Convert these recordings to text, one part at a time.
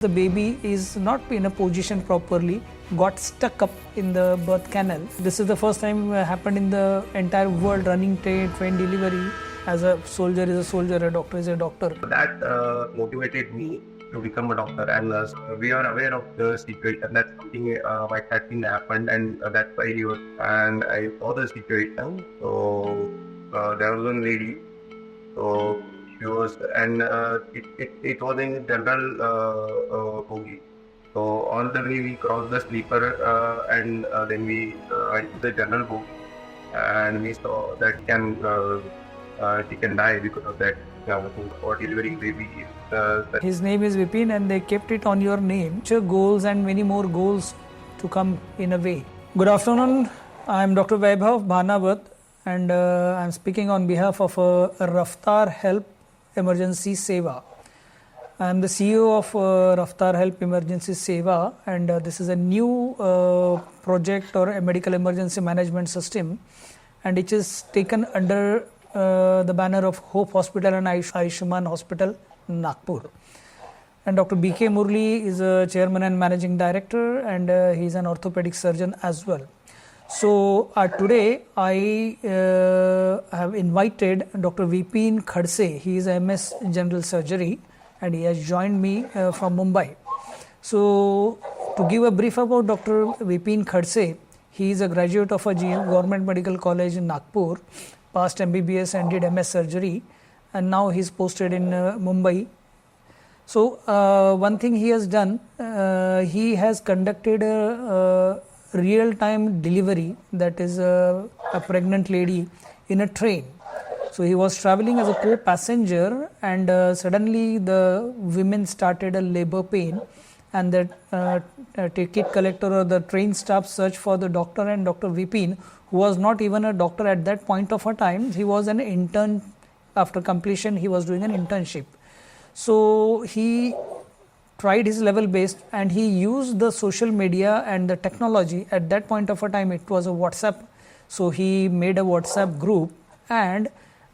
The baby is not in a position properly, got stuck up in the birth canal. This is the first time happened in the entire world, running train delivery. As a soldier is a soldier, a doctor is a doctor. That motivated me to become a doctor, and we are aware of the situation that something might have been happened, and that's why he was. And I saw the situation. So there was one lady. So she was, and it was in general bogie. So all the way we crossed the sleeper, and then we went to the general bogie, and we saw that she can die because of that. For delivering baby. His name is Vipin, and they kept it on your name. Future goals and many more goals to come in a way. Good afternoon. I am Dr. Vaibhav Bhanavat, and I am speaking on behalf of Raftar Help Emergency Seva. I am the CEO of Raftar Help Emergency Seva, and this is a new project or a medical emergency management system, and it is taken under the banner of Hope Hospital and Ayushman Hospital, Nagpur. And Dr. B.K. Murli is a chairman and managing director, and he is an orthopedic surgeon as well. So today I have invited Dr. Vipin Khadse. He is a MS General Surgery, and he has joined me from Mumbai. So to give a brief about Dr. Vipin Khadse, he is a graduate of a Government Medical College in Nagpur, passed MBBS and did MS surgery, and now he is posted in Mumbai. So one thing he has done, he has conducted a real-time delivery, that is a pregnant lady in a train. So he was traveling as a co-passenger, and suddenly the women started a labor pain, and the ticket collector or the train staff searched for the doctor, and Dr. Vipin, who was not even a doctor at that point of a time, he was an intern. After completion, he was doing an internship. So he tried his level best, and he used the social media and the technology. At that point of a time, it was a WhatsApp. So he made a WhatsApp group, and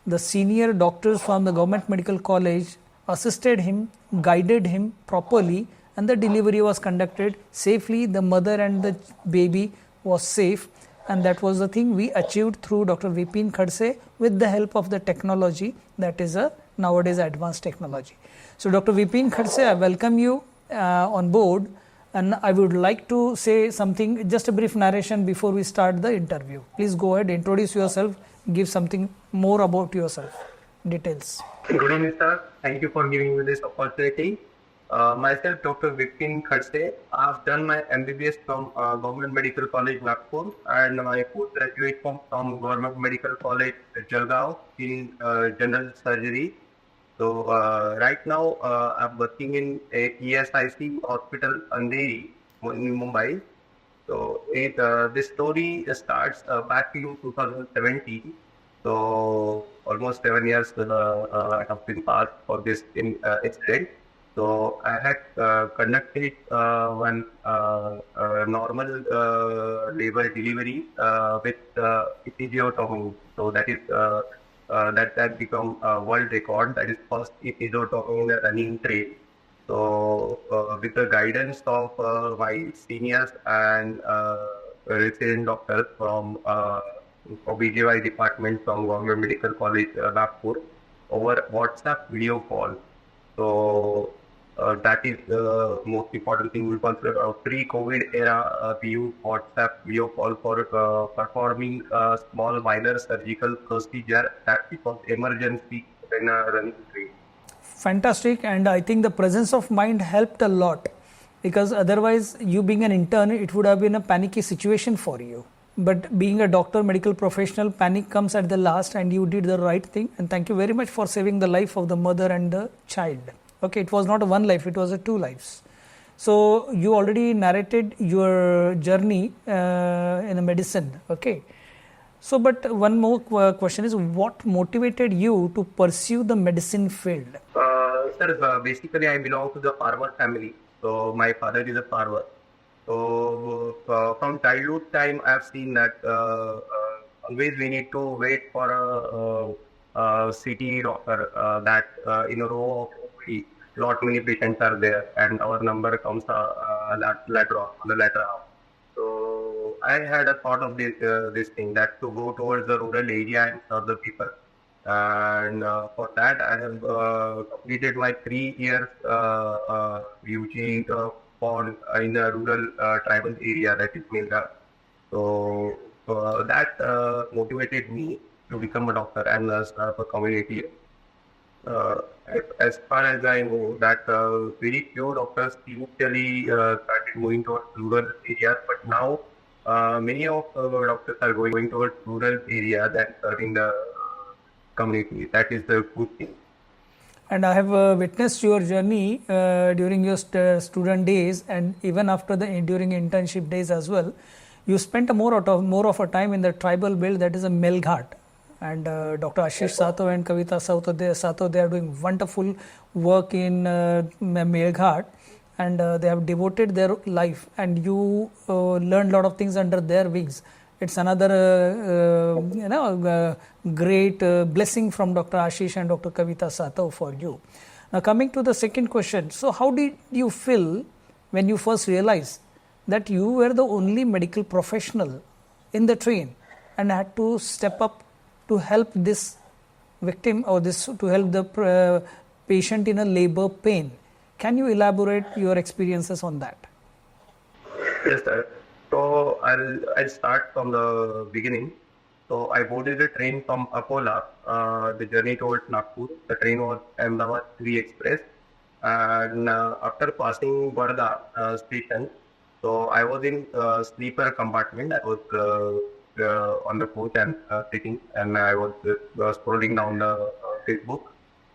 the senior doctors from the Government Medical College assisted him, guided him properly, and the delivery was conducted safely. The mother and the baby was safe, and that was the thing we achieved through Dr. Vipin Khadse with the help of the technology, that is a nowadays advanced technology. So Dr. Vipin Khadse, I welcome you on board, and I would like to say something, just a brief narration before we start the interview. Please go ahead, introduce yourself, give something more about yourself, details. Good evening, sir. Thank you for giving me this opportunity. Myself, Dr. Vipin Khadse. I've done my MBBS from Government Medical College, Nagpur, and my postgraduate from Government Medical College, Jalgaon, in general surgery. So right now, I'm working in a ESIC hospital, Andheri, in Mumbai. So this story starts back in 2017. So almost 7 years have been passed for this incident. So I had conducted one normal labor delivery with episiotomy. So that is that become a world record. That is first episiotomy in a running train. So with the guidance of my seniors and resident doctors from OBGY department from Government Medical College, Nagpur, over WhatsApp video call. So that is the most important thing. Because pre-COVID era, we use WhatsApp video call for performing a small minor surgical procedure that was emergency in a running train. Fantastic, and I think the presence of mind helped a lot, because otherwise, you being an intern, it would have been a panicky situation for you. But being a doctor, medical professional, panic comes at the last, and you did the right thing. And thank you very much for saving the life of the mother and the child. Okay, it was not a one life, it was a two lives. So you already narrated your journey in a medicine. Okay. So, but one more question is, what motivated you to pursue the medicine field? Sir, basically I belong to the farmer family. So my father is a farmer. So from childhood time, I have seen that always we need to wait for a city doctor that in a row of OPD. lot many patients are there, and our number comes later on the latter half. So I had a thought of this thing that to go towards the rural area and serve the people. And for that, I have completed my 3 years UG for in a rural tribal area, that is Milga. So that motivated me to become a doctor and serve a community. Uh, as far as I know, that very few doctors initially started moving towards rural areas, but now many of our doctors are going towards rural area than serving the community. That is the good thing. And I have witnessed your journey during your student days, and even after the during internship days as well. You spent more of a time in the tribal belt, that is a Melghat, and Dr. Ashish Sato and Kavita Sato, they are doing wonderful work in Melghat, and they have devoted their life, and you learned a lot of things under their wings. It's another great blessing from Dr. Ashish and Dr. Kavita Sato for you. Now coming to the second question, so how did you feel when you first realized that you were the only medical professional in the train and had to step up to help this victim, or this to help the patient in a labor pain? Can you elaborate your experiences on that? Yes, sir. So I'll start from the beginning. So I boarded the train from Akola, the journey towards Nagpur. The train was Ahmedabad 3 Express, and after passing Varda station, so I was in sleeper compartment. I was on the coach and sitting, and I was scrolling down the Facebook,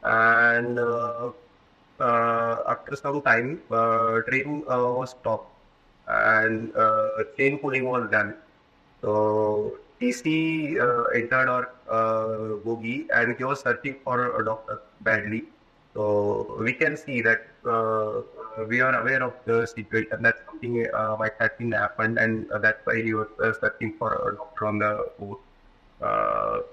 and after some time, train was stopped and chain pulling was done. So TC entered our bogie, and he was searching for a doctor badly. So we can see that we are aware of the situation, that something might have been happened, and that's why he was searching for a doctor on the boat.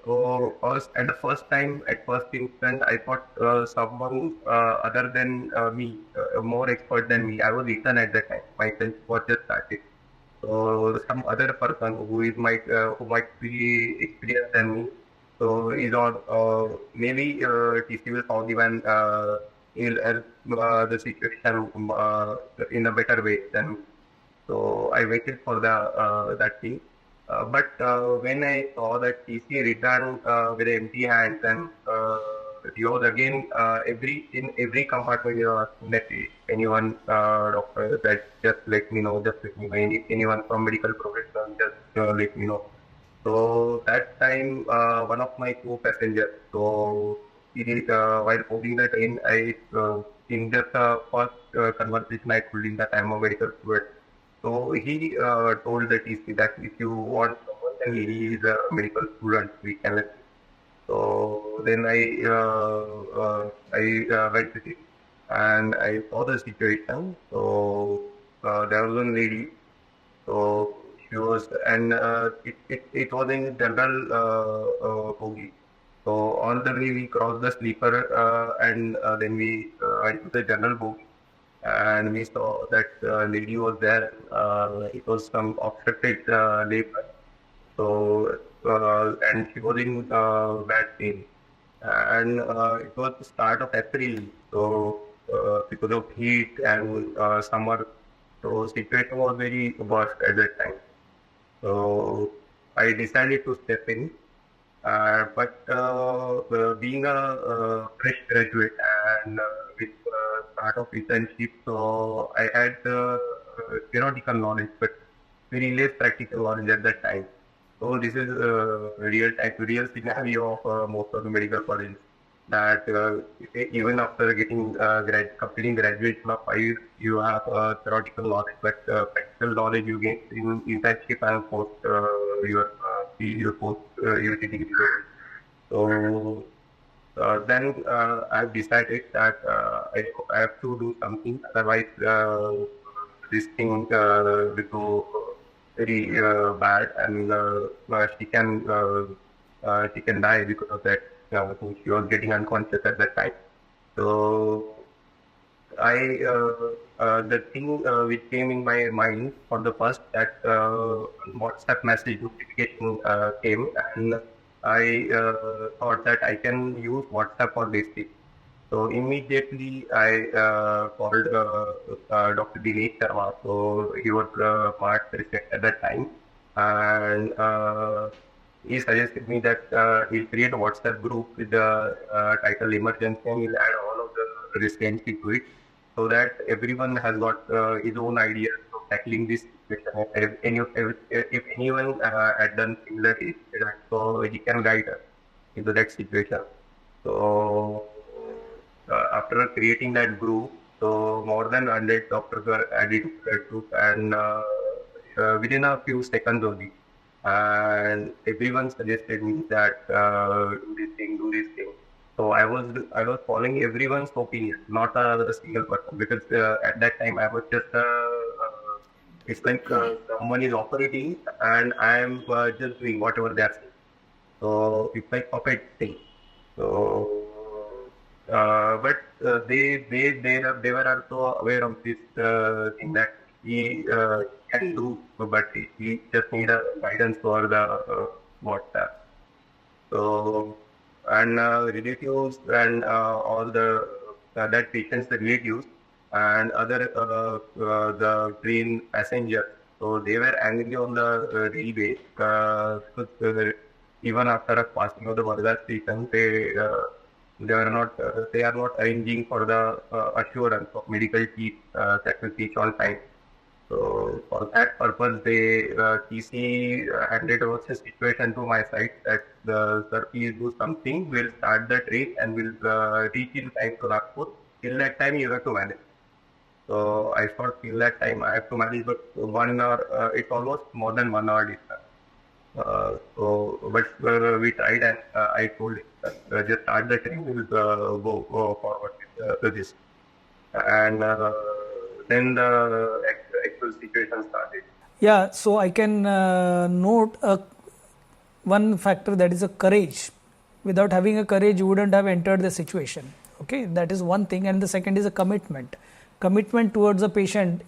So first, at the first time, at first instant, I thought someone other than me, more expert than me. I was Ethan at that time. My sense was just started. So some other person who might be experienced than me. So is on maybe TC will found even he'll help the situation in a better way than me. So I waited for the that thing. But when I saw that TC returned with empty hands, and he was again in every compartment, that anyone doctor, that just let me know, just let me know, anyone from medical professional, just let me know. So that time, one of my co-passengers, so while boarding the train, in just the first conversation I told him that I'm a medical student. So he told the TC that if you want someone, then he is a medical student, we can let him. So then I went with him, and I saw the situation. So there was one lady. So she was, and it was in general bogie. So on the way we crossed the sleeper, and then we went to the general bogie, and we saw that lady was there. It was some obstructed labor. So and she was in bad pain, and it was the start of April. So because of heat and summer, so situation was very worst at that time. So I decided to step in, but being a fresh graduate and with start of internship, so I had theoretical knowledge, but very less practical knowledge at that time. So this is real scenario of most of the medical colleges, that even after getting completing graduation of 5 years, you have theoretical knowledge, but practical knowledge you get in internship and post your post university degree. So then I've decided that I have to do something, otherwise this thing will go very bad, and she can die because of that. She was getting unconscious at that time. So the thing which came in my mind for the first that WhatsApp message notification came, and I thought that I can use WhatsApp for this thing. So immediately I called Dr. Dinesh Sharma. So he was part president at that time, and he suggested me that he'll create a WhatsApp group with the title emergency, and he'll add all of the restraints to it, so that everyone has got his own ideas of tackling this situation. If anyone had done similar, so he can guide us into that situation. So after creating that group, so more than 100 doctors were added to that group, and within a few seconds only, and everyone suggested me that do this thing, do this thing. So I was following everyone's opinion, not a single person, because at that time I was just it's like someone is operating and I am just doing whatever they are saying. So it's like puppet thing. So but they were also aware of this thing that he can do, but he just need a guidance for the WhatsApp. So and relatives and all the that patients, the relatives and other the train passengers. So they were angry on the railway because even after a passing of the Varda station, they are not arranging for the assurance of medical teeth that will teach on time. So for that purpose, TC handed over the situation to my side that the sir, please do something. We'll start the train and we'll reach in time to Nagpur. Till that time, you have to manage. So I thought till that time I have to manage, but 1 hour, it's almost more than 1 hour distance. But we tried, and I told him that just start the train, we'll go forward with this. And then the actual situation started. Yeah, so I can note one factor, that is a courage. Without having a courage, you wouldn't have entered the situation. Okay, that is one thing, and the second is a commitment. Commitment towards a patient.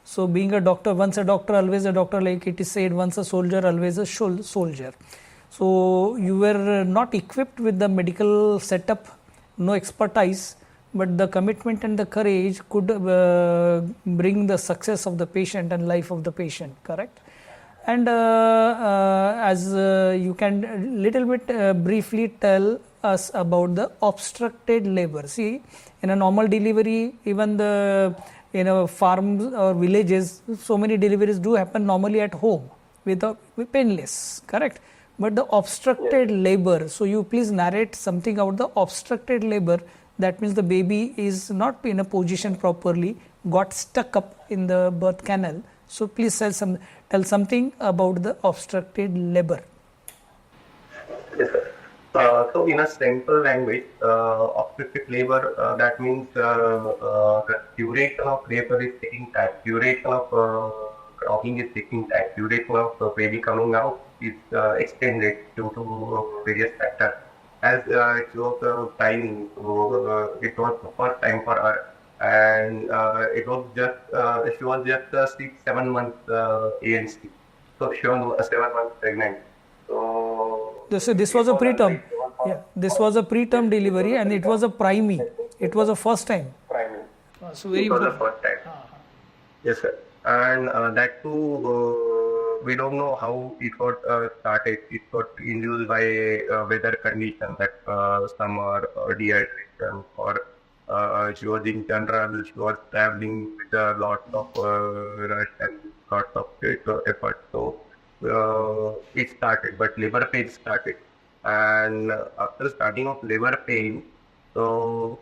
So, being a doctor, once a doctor, always a doctor, like it is said, once a soldier, always a soldier. So, you were not equipped with the medical setup, no expertise, but the commitment and the courage could bring the success of the patient and life of the patient, correct? And as you can little bit briefly tell us about the obstructed labor. See, in a normal delivery, even the farms or villages, so many deliveries do happen normally at home with painless, correct? But the obstructed labor, so you please narrate something about the obstructed labor. That means the baby is not in a position properly, got stuck up in the birth canal. So please tell something about the obstructed labor. Yes, sir. So in a simple language, obstetric labor, that means the duration of labor is taking time, duration of crowding is taking time, duration of baby coming out is extended due to various factors. As it was timing, so it was the first time for her, and it was just she was just 6-7 months ANC, so she was 7 months pregnant. So this was a preterm. Yeah, this was a preterm delivery, and it was a primey. It was a first time. Primary. So very It was the important. first time. Yes, sir. And that too, we don't know how it got started. It got induced by weather conditions, that summer or dehydration, or she was in general, she was traveling with a lot of rush and lots of effort. So it started, but labor pain started. And after starting of labor pain, so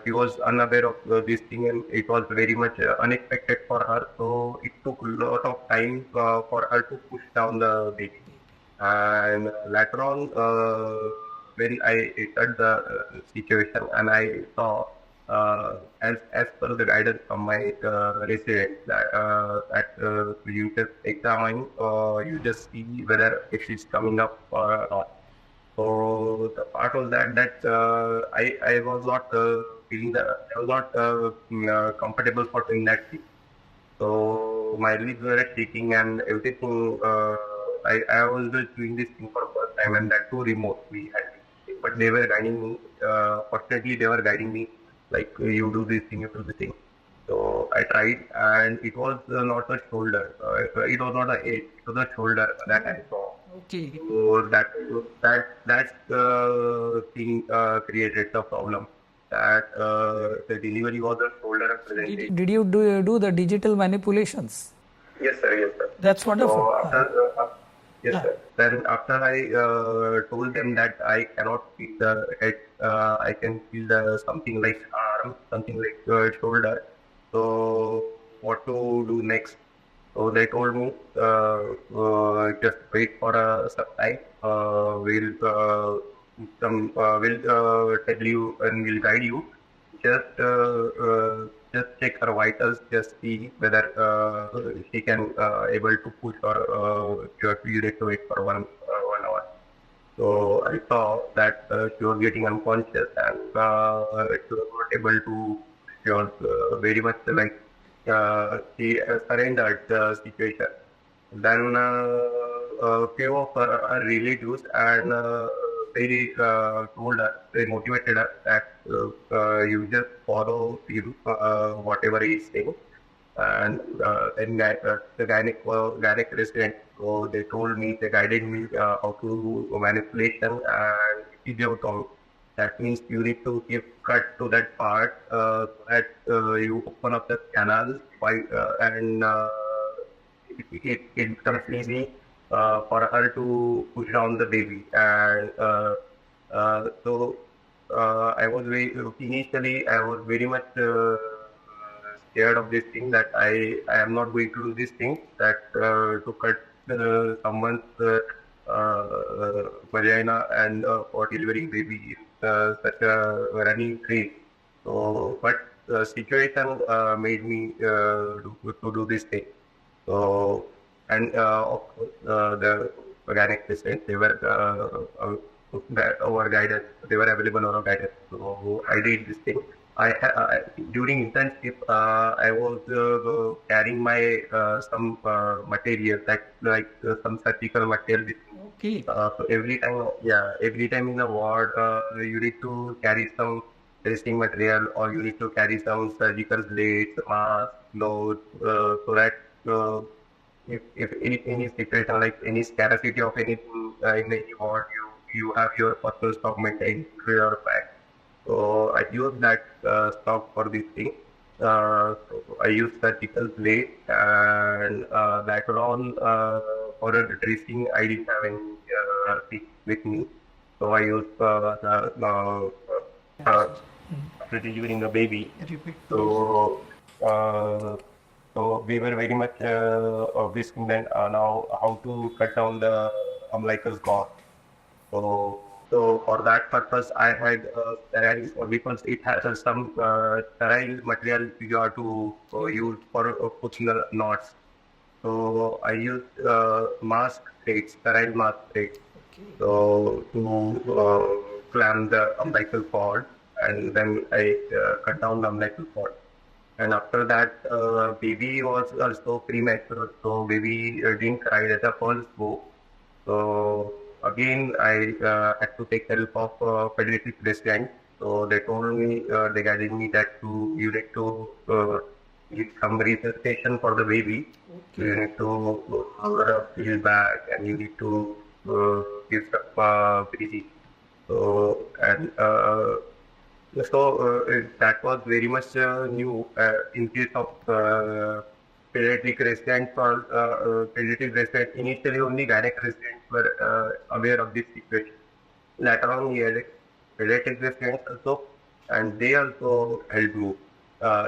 she was unaware of this thing, and it was very much unexpected for her. So it took a lot of time for her to push down the baby. And later on, when I entered the situation and I saw, as per the guidance from my resident, that you just examine, you just see whether it is coming up or not. So the part was that I was not feeling that I was not comfortable for doing that thing. So my legs were shaking and everything. I was just doing this thing for the first time, and that too remote. We had, but they were guiding me. Fortunately, they were guiding me like you do this thing, you do this thing. So I tried, and it was not a shoulder. It was not a head. It was a shoulder that I saw. Okay. So that thing created the problem. That the delivery was a shoulder representation. Did you do the digital manipulations? Yes, sir. Yes, sir. That's wonderful. So yes, sir. Then after I told them that I cannot feel the head, I can feel the something like arm, something like shoulder. So what to do next? So they told me just wait for some time. We'll tell you and we'll guide you. Just check her vitals. Just see whether she can able to push or you need to wait for 1 hour. So I saw that she was getting unconscious and she was not able to. She was very much like she surrendered the situation. Then a few of her relatives and they motivated her that you just follow him, whatever he is saying. And then the gynec resident, so they told me, they guided me how to do manipulation and physiotherapy. That means you need to give cut to that part so that you open up the canal and it becomes easy for her to push down the baby. And I was initially I was very much scared of this thing that I am not going to do this thing that to cut someone's vagina and for delivering baby in such a running race. So, but the situation made me to do this thing. So, and of course, the organic patients, they were our guidance, they were available on our guidance. So, I did this thing. During internship, I was carrying my some material some surgical material with me. Okay. So every time in the ward, you need to carry some testing material, or you need to carry some surgical blades, mask, gloves, so that if any situation like any scarcity of anything in the ward, you have your personal stock maintained to your bag. So I use that stock for this thing. So I use surgical blade and later on for a dressing I didn't have any stick with me. So I use delivering a baby. So so we were very much of this thing then now how to cut down the umbilicus cord. So for that purpose, I had sterile because it has some sterile material you have to use for putting the knots. So I used mask threads, sterile mask threads. So to clamp the umbilical cord, and then I cut down the umbilical cord. And after that, baby was also premature, so baby didn't cry at the first go. So again, I had to take help of pediatric resident. So they told me, they guided me that you need to give some resuscitation for the baby. Okay. You need to peel back and you need to give some breathing. So and that was very much new in case of pediatric residents or pediatric residents. Initially, only gynec residents were aware of this situation. Later on, we had pediatric residents also, and they also helped me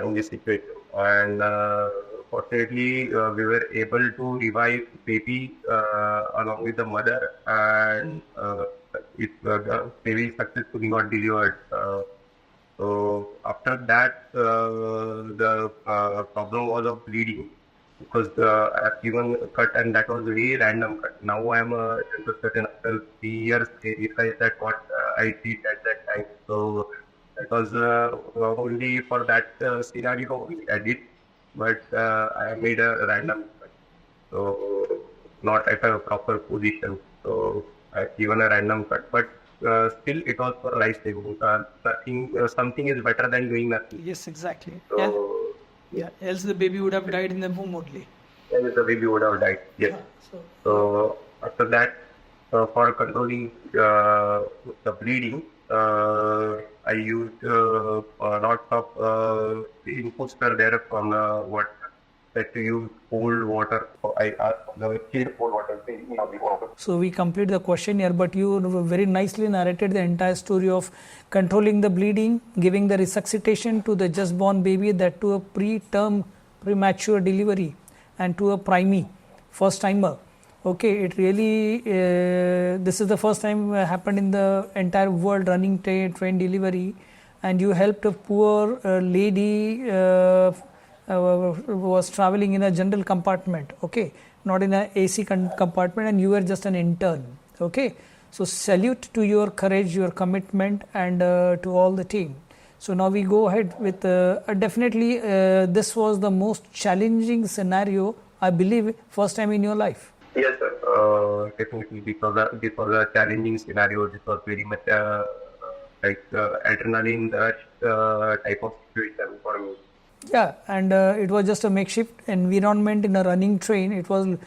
in this situation. And fortunately, we were able to revive baby along with the mother, and baby successfully got delivered. So after that, the problem was of bleeding because I've given a cut and that was a very random cut. Now I am a certain after 3 years, I realized that what I did at that time. So That was only for that scenario I did, but I made a random cut. So not at a proper position. So I given a random cut, but still it was for life saving. Something is better than doing nothing. Yes, exactly. Yeah. So Yeah. Else the baby would have died in the womb only. the baby would have died. Yes. Yeah. So So after that, for controlling the bleeding, I used lots of inputs were there from what that to use cold water. So I asked the kid cold water. So we complete the question here, but you very nicely narrated the entire story of controlling the bleeding, giving the resuscitation to the just born baby, that to a preterm premature delivery, and to a primey, first timer. Okay, it really, this is the first time happened in the entire world, running train delivery, and you helped a poor lady was traveling in a general compartment, okay, not in a AC compartment, and you were just an intern, okay. So salute to your courage, your commitment, and to all the team. So now we go ahead with definitely this was the most challenging scenario, I believe, first time in your life. Yes, sir. Definitely, because this was a challenging scenario. This was very much like adrenaline rush type of situation for me. Yeah, and it was just a makeshift environment in a running train. It was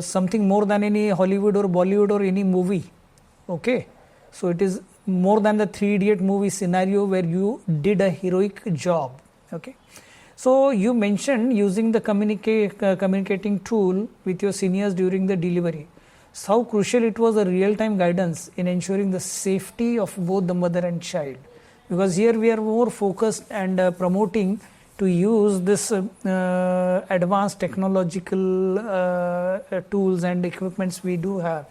something more than any Hollywood or Bollywood or any movie. Okay, so it is more than the Three Idiot movie scenario where you did a heroic job. Okay, so you mentioned using the communicating tool with your seniors during the delivery. So how crucial it was a real-time guidance in ensuring the safety of both the mother and child, because here we are more focused and promoting to use this advanced technological tools and equipments we do have.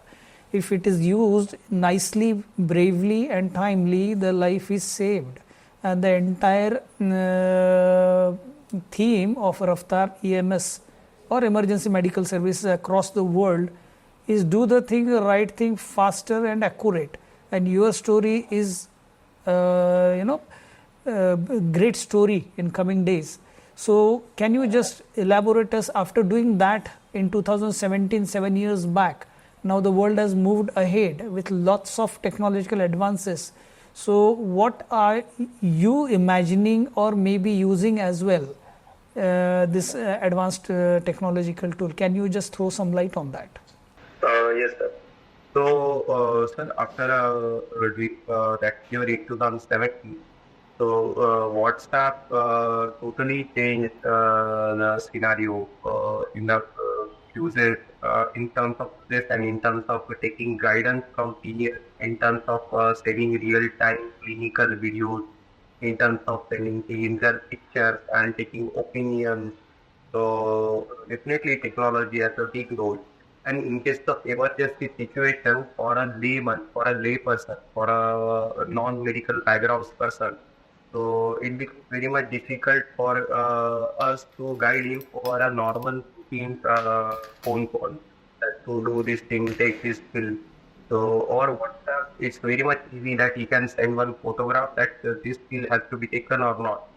If it is used nicely, bravely, and timely, the life is saved. And the entire theme of Raftar EMS or emergency medical services across the world is do the thing, the right thing, faster and accurate. And your story is, great story in coming days. So can you just elaborate us, after doing that in 2017, 7 years back, now the world has moved ahead with lots of technological advances. So what are you imagining or maybe using as well, this advanced technological tool? Can you just throw some light on that? Yes, sir. So, sir, after that year in 2017, so WhatsApp totally changed the scenario in the uses in terms of this and in terms of taking guidance from seniors, in terms of sending real-time clinical videos, in terms of sending clinical pictures and taking opinions. So definitely technology has a big role. And in case of emergency situation for a layman, for a lay person, for a non-medical background person, so it becomes very much difficult for us to guide him for a normal routine phone call that to do this thing, take this pill. So or WhatsApp, it's very much easy that he can send one photograph that this pill has to be taken or not.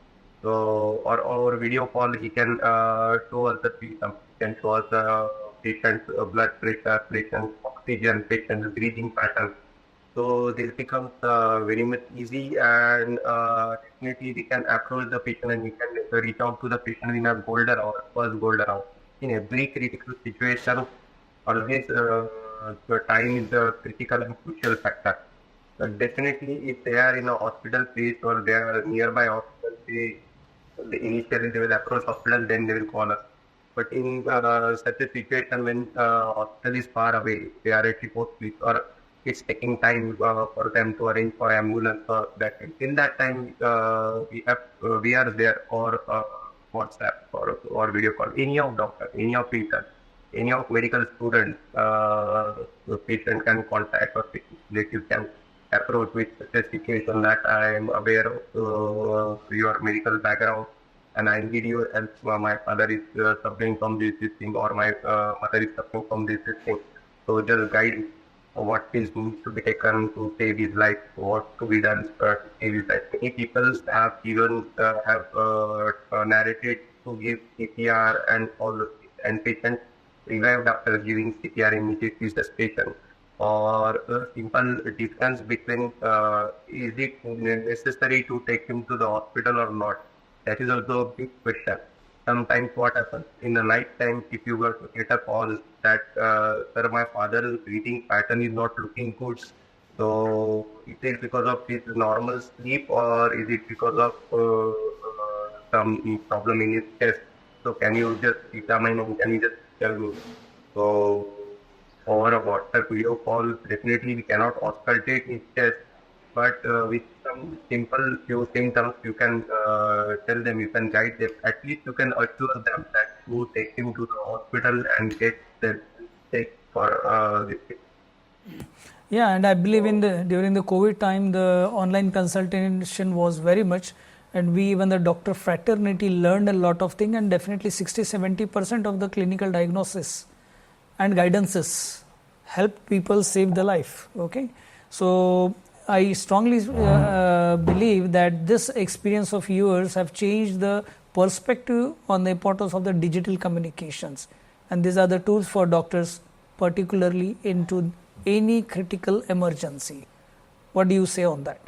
So or video call, he can show us the symptoms, he can show us the patient's blood pressure, patient's oxygen, patient's breathing pattern. So this becomes very much easy, and definitely we can approach the patient and we can reach out to the patient in a golden hour, first golden hour. In every critical situation, always the time is the critical and crucial factor. But definitely, if they are in a hospital place or they are nearby hospital, initially they will approach hospital, then they will call us. But in such a situation when hospital is far away, they are at report place or it's taking time for them to arrange for ambulance or that. In that time, we are there or WhatsApp or video call. Any of doctor, any of patient, any of medical student, the patient can contact or relative can approach with such a situation that I am aware of your medical background and I need your help. My father is suffering from this thing or my mother is suffering from this thing. So just guide. what is needs to be taken to save his life, what to be done to save his life. Many people have even narrated to give CPR and all, and patients revived after giving CPR immediately suspension. Or a simple difference between is it necessary to take him to the hospital or not? That is also a big question. Sometimes what happens in the night time, if you were to get a call that sir, my father's breathing pattern is not looking good, so is it because of his normal sleep or is it because of some problem in his chest? So can you just examine and can you just tell me? So over a WhatsApp video call, definitely we cannot auscultate his chest, but with some simple few symptoms, you can tell them, you can guide them. At least you can assure them that you take him to the hospital and get the check for this. Yeah, and I believe in the during the COVID time, the online consultation was very much, and we even the doctor fraternity learned a lot of things, and definitely 60-70% of the clinical diagnosis and guidances help people save the life. Okay, so I strongly believe that this experience of yours have changed the perspective on the importance of the digital communications, and these are the tools for doctors, particularly into any critical emergency. What do you say on that?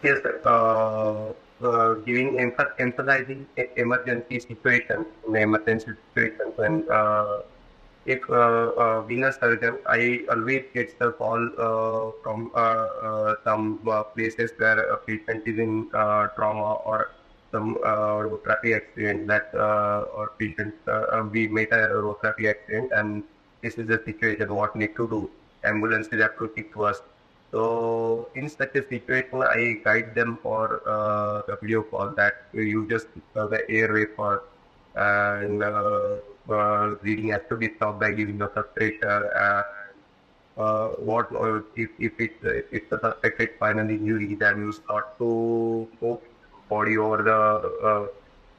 Yes, sir. Giving emphasizing emergency situations, in emergency situations, when if being a surgeon, I always get the call from some places where a patient is in trauma or some traffic accident that or patient we made a road traffic accident and this is the situation what need to do. Ambulance is approaching to us. So in such a situation, I guide them for the video call that you just the airway for and bleeding has to be stopped by giving the pressure and what if it's a suspected spinal injury, then you start to move body over the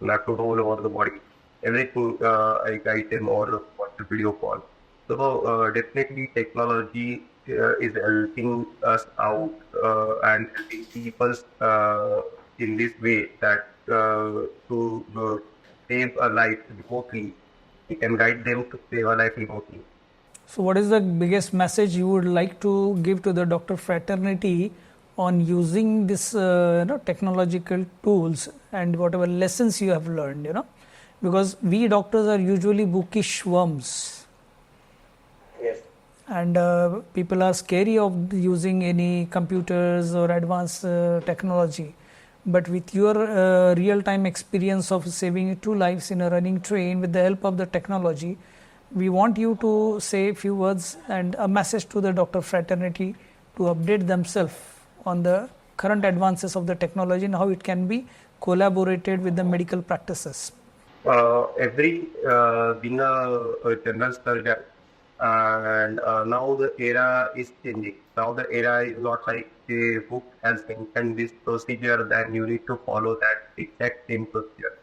not to roll over the body. Everything I guide them over the video call. So definitely technology is helping us out and helping people in this way that to save a life remotely. We can guide them to save a life remotely. So, what is the biggest message you would like to give to the doctor fraternity on using this technological tools and whatever lessons you have learned? Because we doctors are usually bookish worms. Yes. And people are scary of using any computers or advanced technology. But with your real-time experience of saving 2 lives in a running train with the help of the technology, we want you to say a few words and a message to the doctor fraternity to update themselves on the current advances of the technology and how it can be collaborated with the medical practices. Every being a general surgeon, and now the era is changing. Now the era is not like a book has mentioned this procedure, then you need to follow that exact same procedure.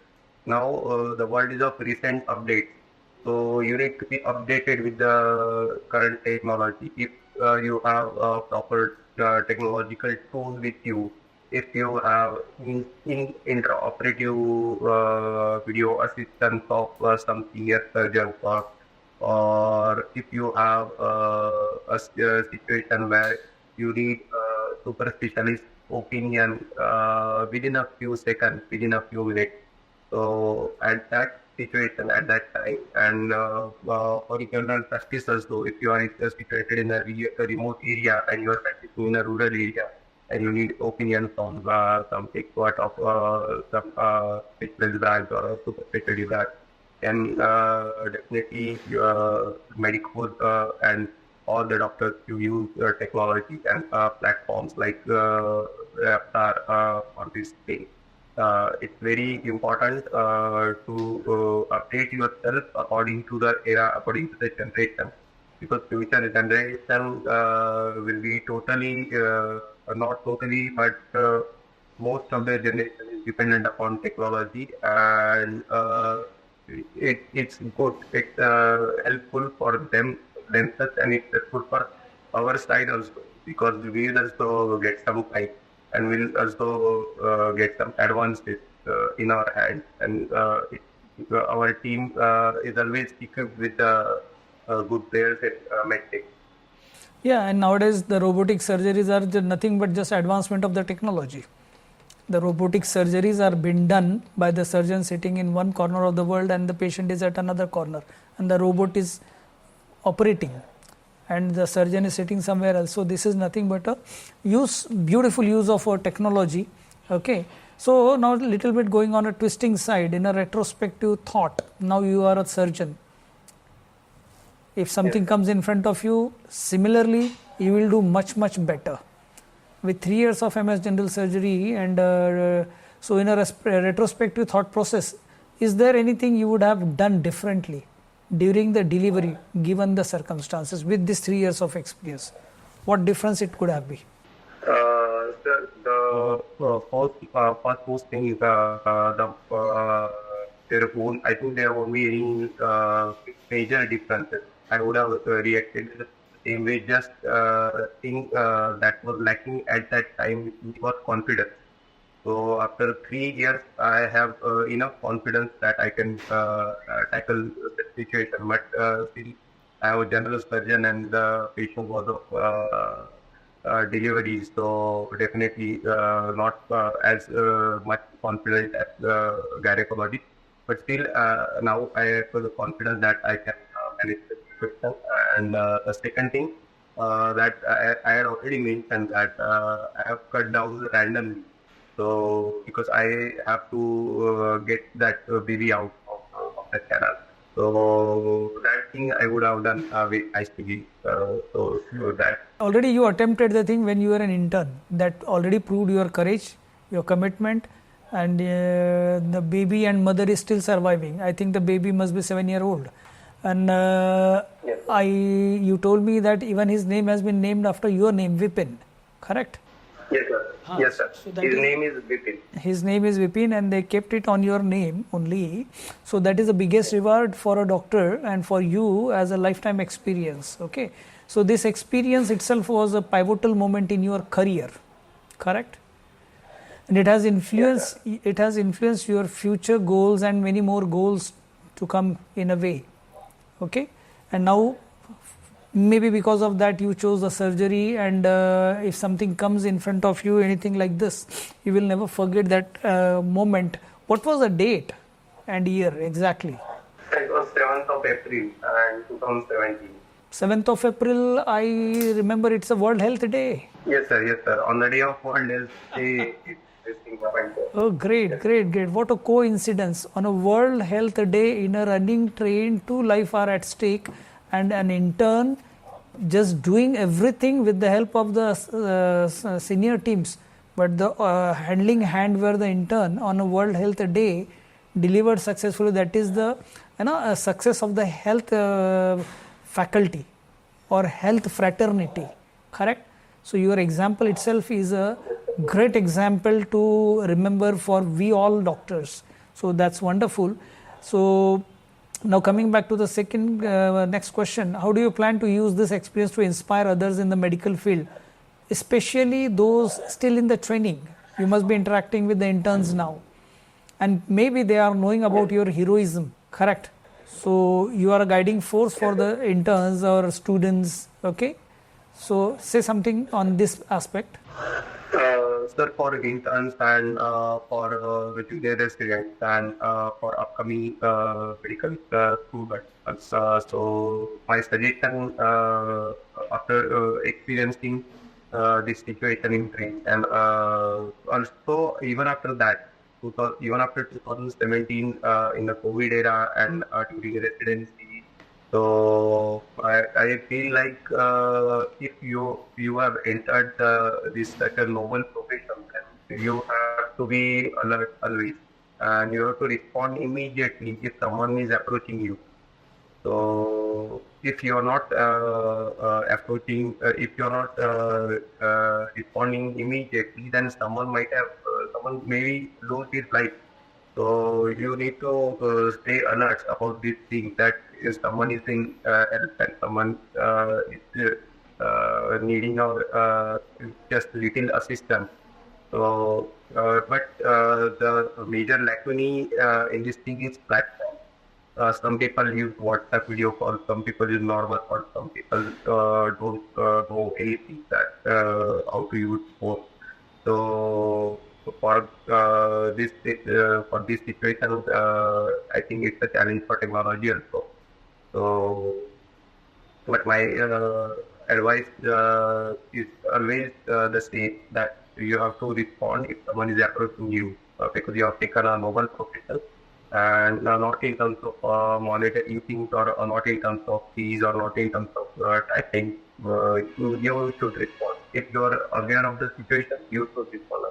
Now the world is of recent updates, so you need to be updated with the current technology. If you have a proper technological tool with you, if you have in intraoperative video assistance of some senior surgeon or if you have a situation where you need super specialist opinion within a few seconds, within a few minutes. So at that situation, at that time, and for general practice also, if you are situated in a remote area and you are practicing in a rural area, and you need opinions on some expert of some specialist branch or a super specialty branch, and definitely medical and all the doctors you use technology and platforms like for this thing. It's very important to update yourself according to the era, according to the generation, because future generation will be totally, not totally, but most of the generation is dependent upon technology, and it's good, it's helpful for them themselves, and it's good for our side also, because we will also get some time, and we'll also get some advances in our hands, and our team is always equipped with good players at medtech. Yeah, and nowadays the robotic surgeries are nothing but just advancement of the technology. The robotic surgeries are being done by the surgeon sitting in one corner of the world and the patient is at another corner, and the robot is operating and the surgeon is sitting somewhere else. So this is nothing but a beautiful use of our technology. Okay, so now a little bit going on a twisting side in a retrospective thought. Now you are a surgeon. If something comes in front of you, similarly you will do much better. With 3 years of MS General Surgery, and so in a retrospective thought process, is there anything you would have done differently during the delivery given the circumstances with this 3 years of experience? What difference it could have been? First most thing is I think there won't be any major differences. I would have reacted the same way. Just thing that was lacking at that time was confidence. So after 3 years, I have enough confidence that I can tackle the situation. But still, I am a general surgeon, and the patient was of delivery, so definitely not as much confident as gynecology. But still, now I have the confidence that I can manage the situation. And the second thing that I had already mentioned, that I have cut down randomly. So because I have to get that baby out of the canal. So that thing I would have done with ICG. So that. Already you attempted the thing when you were an intern. That already proved your courage, your commitment, and the baby and mother is still surviving. I think the baby must be 7-year-old. And Yes. you told me that even his name has been named after your name, Vipin, correct? Yes, sir. Yes, sir. So His name is Vipin. His name is Vipin, and they kept it on your name only. So that is the biggest reward for a doctor and for you as a lifetime experience. Okay. So this experience itself was a pivotal moment in your career, correct? And it has influenced your future goals and many more goals to come in a way. Okay. And now maybe because of that you chose the surgery, and if something comes in front of you, anything like this, you will never forget that moment. What was the date and year exactly? It was 7th of April and 2017. 7th of April, I remember it's a World Health Day. Yes, sir. Yes, sir. On the day of World Health Day, this thing happened. Oh, great. What a coincidence. On a World Health Day, in a running train, 2 lives are at stake, and an intern just doing everything with the help of the senior teams. But the handling hand were the intern on a World Health Day delivered successfully. That is the success of the health faculty or health fraternity, correct? So your example itself is a great example to remember for we all doctors. So that's wonderful. So now coming back to the second next question, how do you plan to use this experience to inspire others in the medical field, especially those still in the training? You must be interacting with the interns now, and maybe they are knowing about your heroism, correct? So you are a guiding force for the interns or students. Okay, so say something on this aspect. Sir, for interns and for junior residents and for upcoming medical students. So my suggestion after experiencing this situation in train, and also even after that, even after 2017 in the COVID era and during residency. So I feel like if you have entered this such a noble profession, then you have to be alert always, and you have to respond immediately if someone is approaching you. So if you are not responding immediately, then someone maybe lose his life. So you need to stay alert about these things, that if someone is in help and someone is needing our just little assistance. So, the major lacunae in this thing is platform. Some people use WhatsApp video call, some people use normal call, some people don't know anything that how to use phone. So for this situation, I think it's a challenge for technology also. So, but my advice is always the same, that you have to respond if someone is approaching you, because you have taken a noble profession, and not in terms of monetary things, or not in terms of fees, or not in terms of time. You should respond. If you are aware of the situation, you should respond.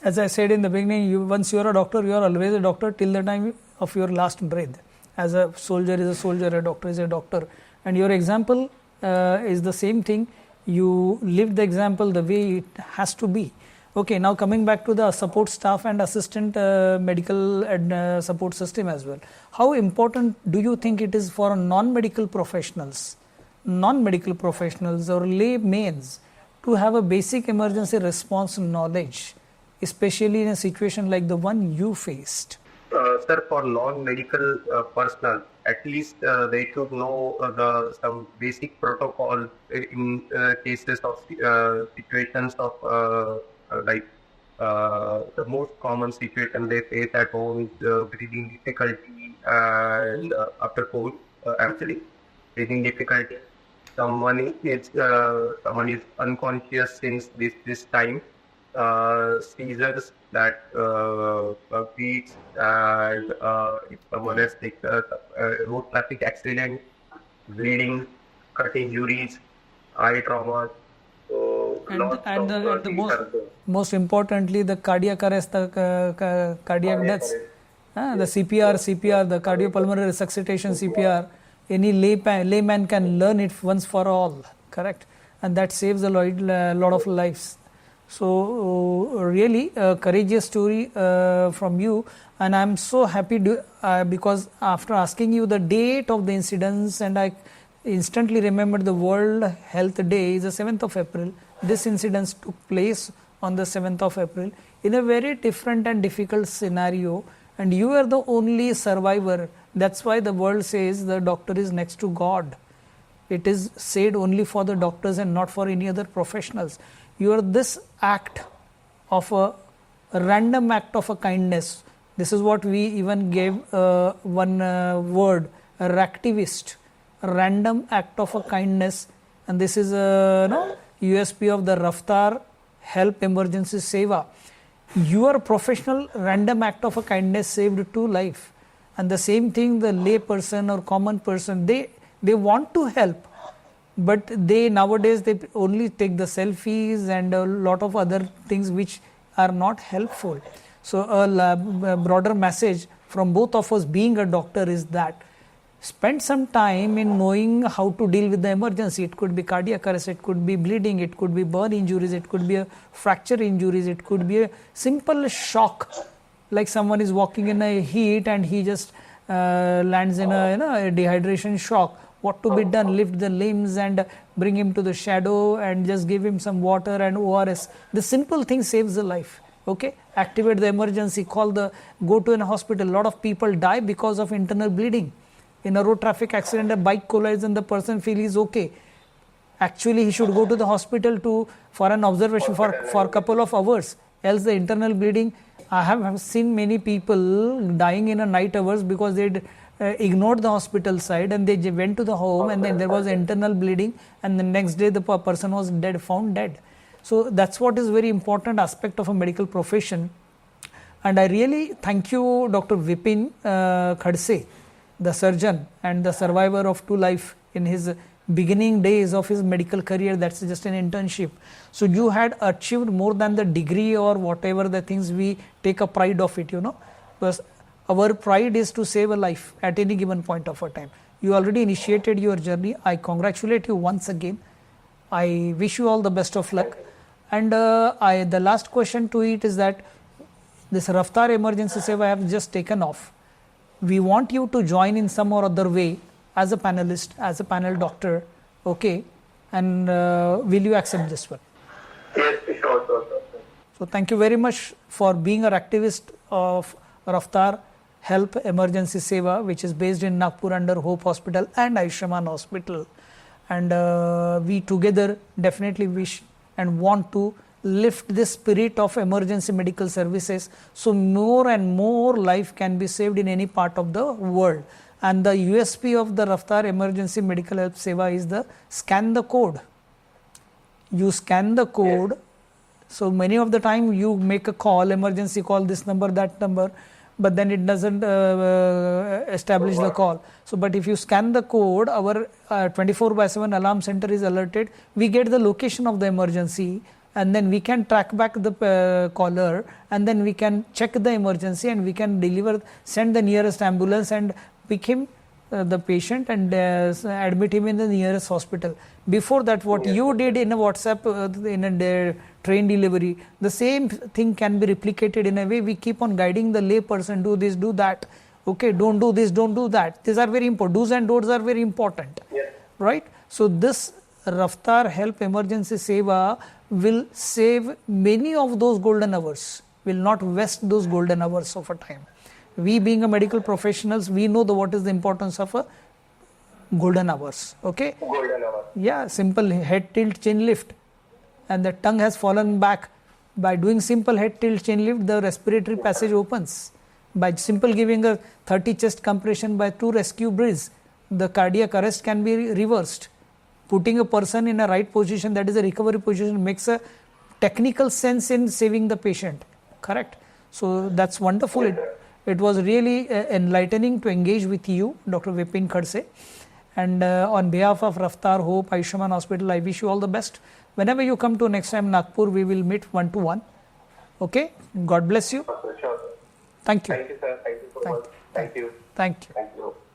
As I said in the beginning, once you are a doctor, you are always a doctor till the time of your last breath. As a soldier is a soldier, a doctor is a doctor. And your example is the same thing. You live the example the way it has to be. Okay, now coming back to the support staff and assistant medical and support system as well. How important do you think it is for non-medical professionals or laymen to have a basic emergency response knowledge, especially in a situation like the one you faced? Sir, for non-medical personnel, at least they should know some basic protocol in cases of situations of like the most common situation they face at home is breathing difficulty, and after cold, actually breathing difficulty. Someone is unconscious since this time. Seizures, that beats, and if someone has taken road traffic accident, bleeding, cut injuries, eye trauma. So lots And of the things are there. most importantly, the cardiac arrest, the cardiac deaths, the CPR, the cardiopulmonary resuscitation CPR. Any layman can learn it once for all, correct? And that saves a lot of lives. So really a courageous story from you, and I'm so happy because after asking you the date of the incidents, and I instantly remembered the World Health Day is the 7th of April. This incident took place on the 7th of April in a very different and difficult scenario, and you are the only survivor. That's why the world says the doctor is next to God. It is said only for the doctors and not for any other professionals. This act of a random act of a kindness. This is what we even gave one word, a activist, a random act of a kindness. And this is a USP of the Raftar Help Emergency Seva. Your professional random act of a kindness saved 2 lives. And the same thing, the lay person or common person, they want to help, but nowadays they only take the selfies and a lot of other things which are not helpful. So a broader message from both of us being a doctor is that spend some time in knowing how to deal with the emergency. It could be cardiac arrest, it could be bleeding, it could be burn injuries, it could be a fracture injuries, it could be a simple shock, like someone is walking in a heat and he just lands in a dehydration shock. What to be done? Lift the limbs and bring him to the shadow and just give him some water and ORS. The simple thing saves a life. Okay, activate the emergency, go to a hospital. A lot of people die because of internal bleeding. In a road traffic accident, a bike collides and the person feels okay. Actually, he should go to the hospital for an observation for a couple of hours. Else the internal bleeding. I have seen many people dying in a night hours because they ignored the hospital side and they went to the home, and then there was internal bleeding, and the next day the person was found dead. So that's what is very important aspect of a medical profession. And I really thank you, Dr. Vipin Khadse, the surgeon and the survivor of 2 life in his beginning days of his medical career. That's just an internship. So you had achieved more than the degree or whatever the things we take a pride of it, because our pride is to save a life at any given point of a time. You already initiated your journey. I congratulate you once again. I wish you all the best of luck. And the last question to it is that this Raftar Emergency Seva I have just taken off. We want you to join in some or other way as a panelist, as a panel doctor, okay? And will you accept this one? Yes, sure. So thank you very much for being an activist of Raftar Help Emergency Seva, which is based in Nagpur under Hope Hospital and Ayushman Hospital. And we together definitely wish and want to lift this spirit of emergency medical services so more and more life can be saved in any part of the world. And the USP of the Raftar Emergency Medical Help Seva is the scan the code. You scan the code. Yes. So many of the time you make a call, emergency call, this number, that number, but then it doesn't establish the call. So, but if you scan the code, our 24/7 alarm center is alerted. We get the location of the emergency, and then we can track back the caller, and then we can check the emergency, and we can send the nearest ambulance and pick him, the patient, and admit him in the nearest hospital. Before that, what you did in a WhatsApp, in a train delivery, the same thing can be replicated in a way. We keep on guiding the lay person, do this, do that. Okay, don't do this, don't do that. These are very important. Do's and don'ts are very important. Yes. Right? So this Raftar Help Emergency Seva will save many of those golden hours, will not waste those golden hours of a time. We being a medical professionals, we know what is the importance of a golden hours. Okay? Golden hours. Yeah, simple head tilt, chin lift. And the tongue has fallen back. By doing simple head tilt, chin lift, the respiratory passage opens. By simple giving a 30 chest compression by 2 rescue breaths, the cardiac arrest can be reversed. Putting a person in a right position, that is a recovery position, makes a technical sense in saving the patient. Correct? So that's wonderful. It was really enlightening to engage with you, Dr. Vipin Khadse. And on behalf of Raftar Hope Ayushman Hospital, I wish you all the best. Whenever you come to next time Nagpur, we will meet one-to-one. Okay? God bless you. Sure. Thank you. Thank you, sir. Thank you so much. Thank you. Thank you.